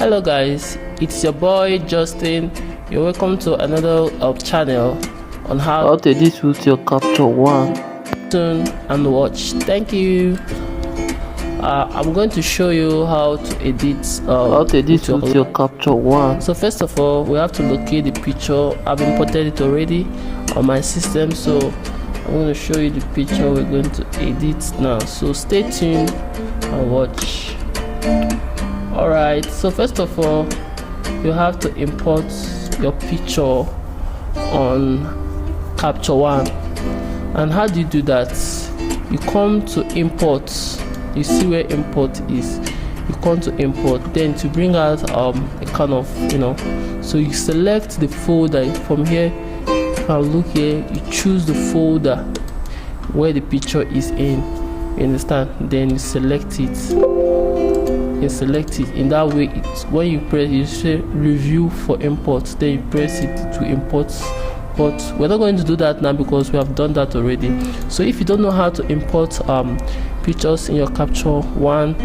Hello guys, it's your boy Justin. You're welcome to another channel on how to edit with your Capture One. Tune and watch. Thank you. I'm going to show you how to edit with your Capture One. So first of all, we have to locate the picture. I've imported it already on my system, so I'm going to show you the picture we're going to edit now. So stay tuned and watch. Alright, so first of all, you have to import your picture on Capture One. And how do you do that? You come to import. You see where import is. You come to import, then to bring out a kind of, so you select the folder. From here you can look here, you choose the folder where the picture is in, you understand, then you select it. In that way, when you press, you say review for import, then you press it to import. But we're not going to do that now because we have done that already. So if you don't know how to import pictures in your Capture One,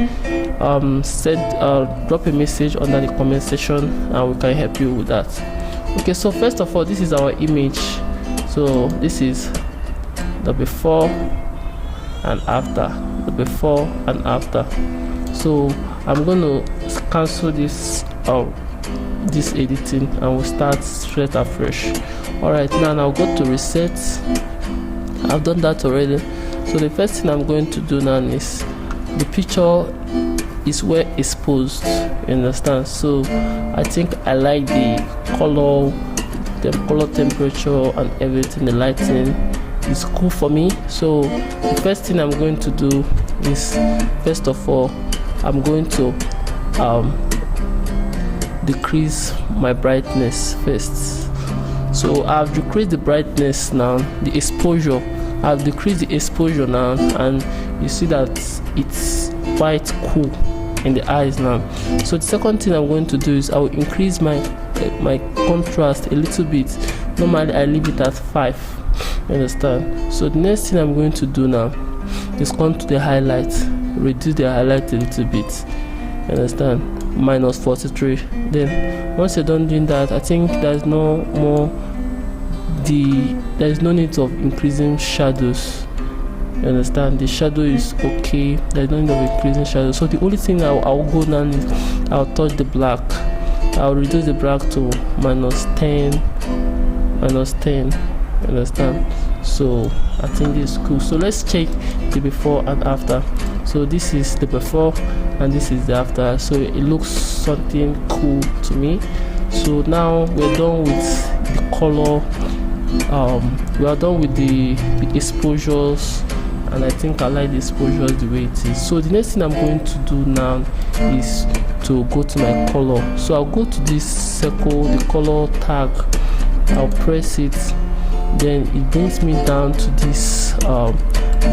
drop a message under the comment section and we can help you with that. Okay, so first of all, this is our image. So this is the before and after, so I'm going to cancel this editing and we'll start straight afresh. Alright, now I'll go to reset. I've done that already. So the first thing I'm going to do now is the picture is well exposed, you understand. So I think I like the color temperature and everything. The lighting is cool for me. So the first thing I'm going to do is, first of all, I'm going to decrease my brightness first. So I've decreased the brightness now, the exposure. I've decreased the exposure now, and you see that it's quite cool in the eyes now. So the second thing I'm going to do is I will increase my contrast a little bit. Normally I leave it at 5, you understand. So the next thing I'm going to do now is come to the highlight, reduce the highlight a little bit, you understand, -43. Then once you're done doing that, I think there's no need of increasing shadows, you understand. The shadow is okay, there's no need of increasing shadow. So the only thing I'll go down is I'll touch the black. I'll reduce the black to -10, you understand. So I think this is cool. So let's check the before and after. So this is the before and this is the after. So it looks something cool to me. So now we're done with the color. We are done with the exposures, and I think I like the exposures the way it is. So the next thing I'm going to do now is to go to my color. So I'll go to this circle, the color tag, I'll press it, then it brings me down to these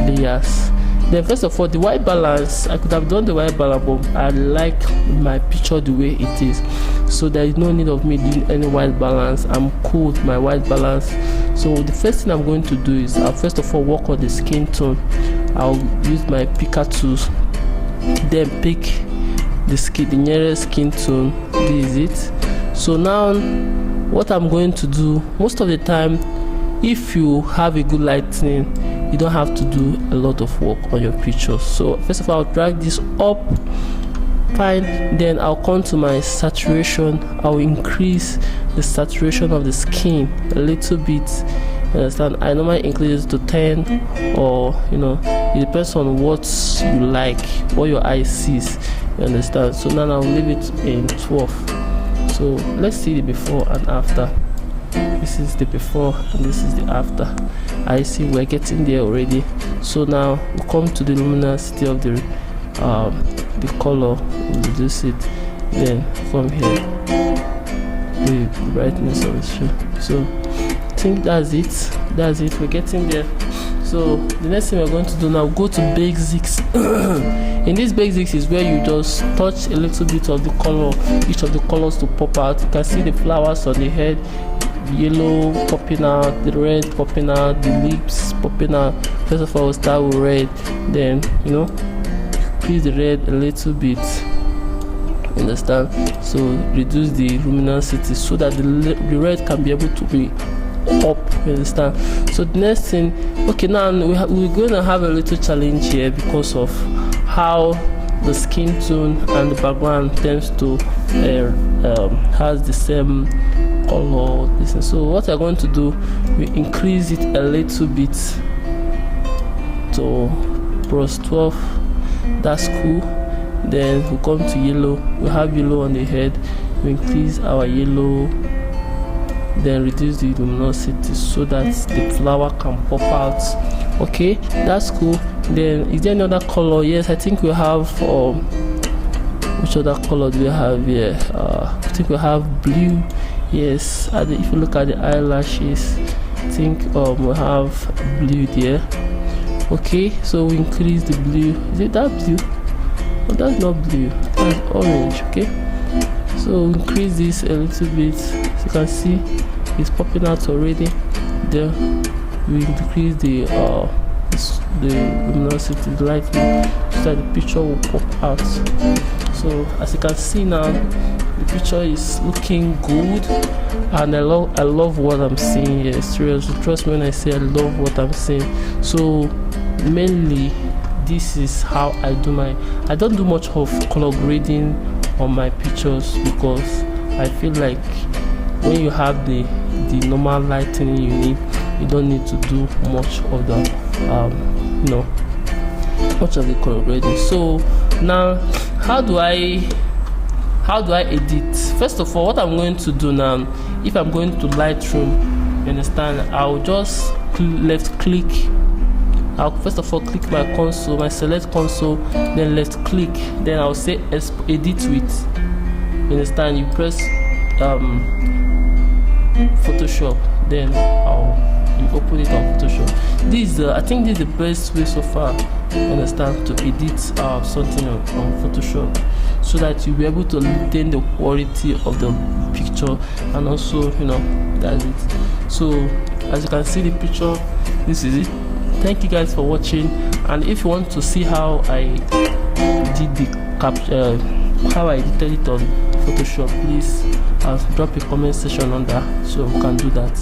layers. Then first of all, the white balance, I could have done the white balance, but I like my picture the way it is, so there is no need of me doing any white balance. I'm cool with my white balance. So the first thing I'm going to do is I'll first of all work on the skin tone. I'll use my picker tools, then pick the nearest skin tone. This is it. So now what I'm going to do, most of the time, if you have a good lighting, you don't have to do a lot of work on your pictures. So first of all, I'll drag this up, fine. Then I'll come to my saturation. I'll increase the saturation of the skin a little bit, you understand. I normally increase it to 10, or it depends on what you like, what your eye sees, you understand. So now I'll leave it in 12. So let's see the before and after. This is the before and this is the after. I see we're getting there already. So now we come to the luminosity of the color. We'll reduce it. Then from here, the brightness of the show. So I think that's it. We're getting there. So the next thing we're going to do now, go to basics. In this basics is where you just touch a little bit of the color, each of the colors to pop out. You can see the flowers on the head, yellow popping out, the red popping out, the lips popping out. First of all, we'll start with red, then increase the red a little bit, understand? So reduce the luminosity so that the red can be able to be up, you understand? So the next thing, okay, now we're going to have a little challenge here because of how the skin tone and the background tends to has the same color. So what I'm going to do, we increase it a little bit to plus 12. That's cool. Then we come to yellow. We have yellow on the head. We increase our yellow, then reduce the luminosity so that the flower can pop out. Okay, that's cool. Then is there any other color? Yes, I think we have which other color do we have here? I think we have blue. Yes, if you look at the eyelashes, I think we have blue there. Okay, so we increase the blue. Is it that blue? Oh, that's not blue, that's orange. Okay, so we increase this a little bit. As you can see, it's popping out already. There we increase the luminosity, the lighting, so that the picture will pop out. So as you can see now, the picture is looking good, and I love what I'm seeing here. Seriously, trust me when I say I love what I'm seeing. So mainly this is how I don't do much of color grading on my pictures, because I feel like when you have the normal lighting you need, you don't need to do much of the much of the color grading. So now how do I edit? First of all, what I'm going to do now, if I'm going to Lightroom, you understand, I'll just left click. I'll first of all click my console, my select console, then left click, then I'll say edit with, you understand, you press Photoshop, then you open it on Photoshop. This I think this is the best way so far, you understand, to edit something on Photoshop, so that you'll be able to retain the quality of the picture, and also that's it. So as you can see the picture, this is it. Thank you guys for watching, and if you want to see how I did the capture, how I edited it on Photoshop, please drop a comment section under so we can do that.